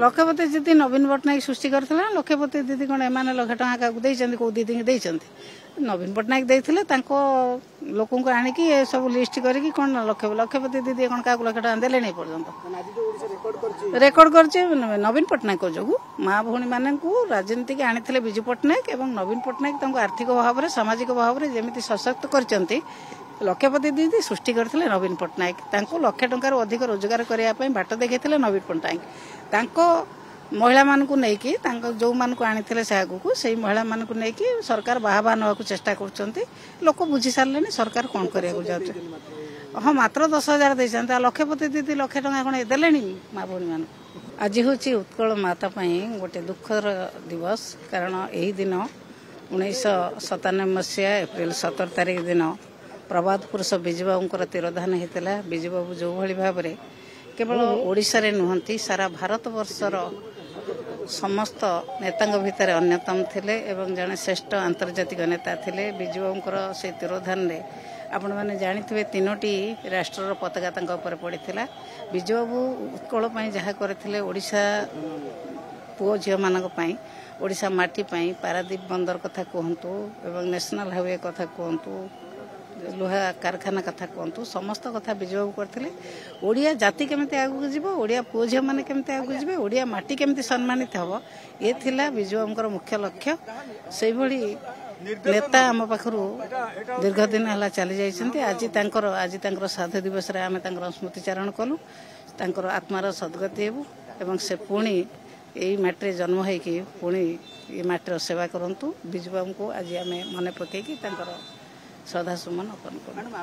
लक्षपति दीदी नवीन पट्टनायक सृष्टि करते लक्षपति दीदी कौन एम 1,00,000 टका देते कौ दीदी देते नवीन पट्टनायक देते लोक आणिकी सब लिस्ट करके कौन लक्षपति दीदी कौन क्या 1,00,000 टका देले नहीं पर्यंत रेकर्ड कर नवीन पट्टनायक जो माँ भौणी मान राजनीति आनी विजु पट्टनायक और नवीन पट्टनायक आर्थिक भाव में सामाजिक भाव में जमी सशक्त कर लक्षपति दीदी सृष्टि करते नवीन पट्टनायक 1,00,000 टंकार अधिक रोजगार करने बाट देखते नवीन पट्टनायक महिला मानक नहीं जो मानक आनी से आगू से महिला मानक नहीं सरकार बाहा नाक चेष्टा कर लोक बुझी सारे सरकार कौन करने हाँ मात्र 10,000 देते लक्षपति दीदी 1,00,000 टका कौन देले माँ भौणी मान आज हूँ उत्कल माता गोटे दुखर दिवस कारण यही दिन 1997 मसीहा एप्रिल 17 तारिख दिन प्रभात पुरुष विजुबाबू तिरोधान होता विजुबाबू जो भाई भाव में केवल ओडिशा रे नुहंती सारा भारत वर्षर समस्त नेता भितर अन्यतम थिले एवं जड़े श्रेष्ठ आंतर्जातिक नेता थिले विजुबाबूर से तिरोधान रे आपण मैंने जानी 3टी राष्ट्र पताका तांका ऊपर पड़ता विजुबाबू उत्कल जहाँ करते ओडिशा पुओ झील मानी ओडिशा माटी पारादीप बंदर कथा कहतु एवं नेशनल हाईवे कथा कहतु लुहा कारखाना कथा कहतु समस्त कथा विजुबाबू करते ओडिया जाति केमती आगू जीव ओडिया पुओ झील मैंने केमती आगू जी ओडिया माटी केमती सम्मानित हम ये थिला विजुबाबूर मुख्य लक्ष्य से भली नेता आम पाखु दीर्घ दिन है चली जाइए आज श्राद्ध दिवस आम स्मृतिचारण कलु आत्मार सद्गति हेबू एवं से पुणी यही माटी जन्म होगी पुणी ये माटीर सेवा करूँ विजुबाबू को आज आम मन पकईकि श्रद्धा सुमन अर्पण करूँ।